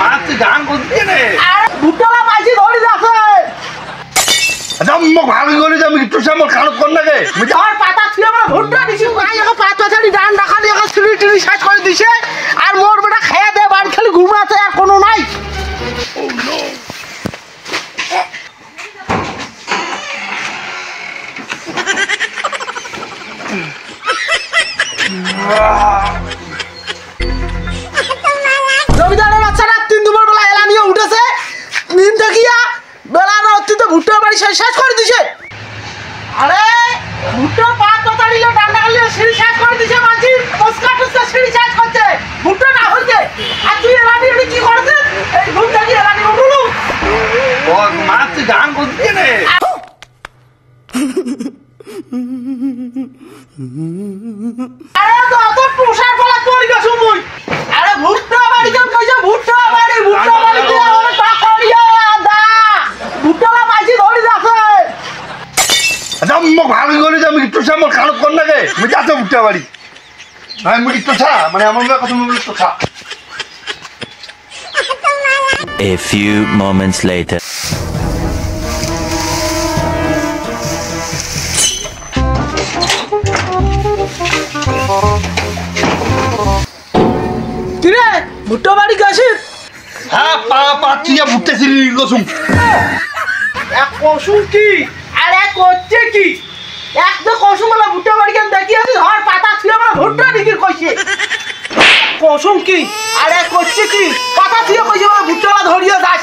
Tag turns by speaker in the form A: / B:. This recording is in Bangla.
A: মাছ গান করতে নে
B: ভুট্টালা মাঝি ধরে যাচ্ছে
A: মোক ভাবি গলি আমি একটু সামল কারণ কর না গে
B: আর পাতা ছিঁড়ে আমরা ভুট্টা দিছি ভাই এখন পাতা ছাড়ি ডান রাখালি এখন সিঁড়ি টিড়ি শেষ করে দিছে আর মোর বেটা খেয়ে দে বাড়ি খালি ঘুমাতে আর কোনো নাই জমিদারের বাচ্চারা 3 দুপুর বেলা এলা নিয়ে উঠেছে নিম দেখিয়া বেলা রাত্রিতে ভুট্টা বাড়ি শেষ করে দিছে আরে ভুট্টা পাত পাতাড়িল ডান্ডা খালি সিঁড়ি শেষ করে দিছে মাঝি টসকা সিঁড়ি শেষ করছে ভুট্টা না হইছে আর তুই এলা নিয়ে কি করছিস এই ভুট্টা কি এলা নিয়ে উঠলু
A: মাছ গান করতে নে
B: আরে তো অত প্রসার বলা তোরি গেছ মুই আরে ভুট্টা বাড়ি কেন কইছে ভুট্টা বাড়ি দিয়ে আমার টাকা দিয়া দা ভুট্টালা মাঝি ধরে যাচ্ছে
A: মোক ভাবি গলি আমি একটু সামল কারণ কর না গে আমি যাতে উঠতে পারি আমি মুই একটু ছা মানে আমার কথা মুই একটু ছা
C: A few moments later.
B: কিরে ভুট্টা বাড়ি গেছিস
A: হ্যাঁ পাচ্ছি ভুটতেছি গছুম
B: এক কসুম কি আর এক করছে কি এক তো কসুম বলা ভুট্টা বাড়ি কেন দেখি আছি ধর পাতা ছিঁড়ে আমরা ভুট্টা দিকির কইছে কসুম কি আর এক করছে কি পাতা ছিঁড়ে কইছে বলে ভুট্টালা ধরিয়ে যাস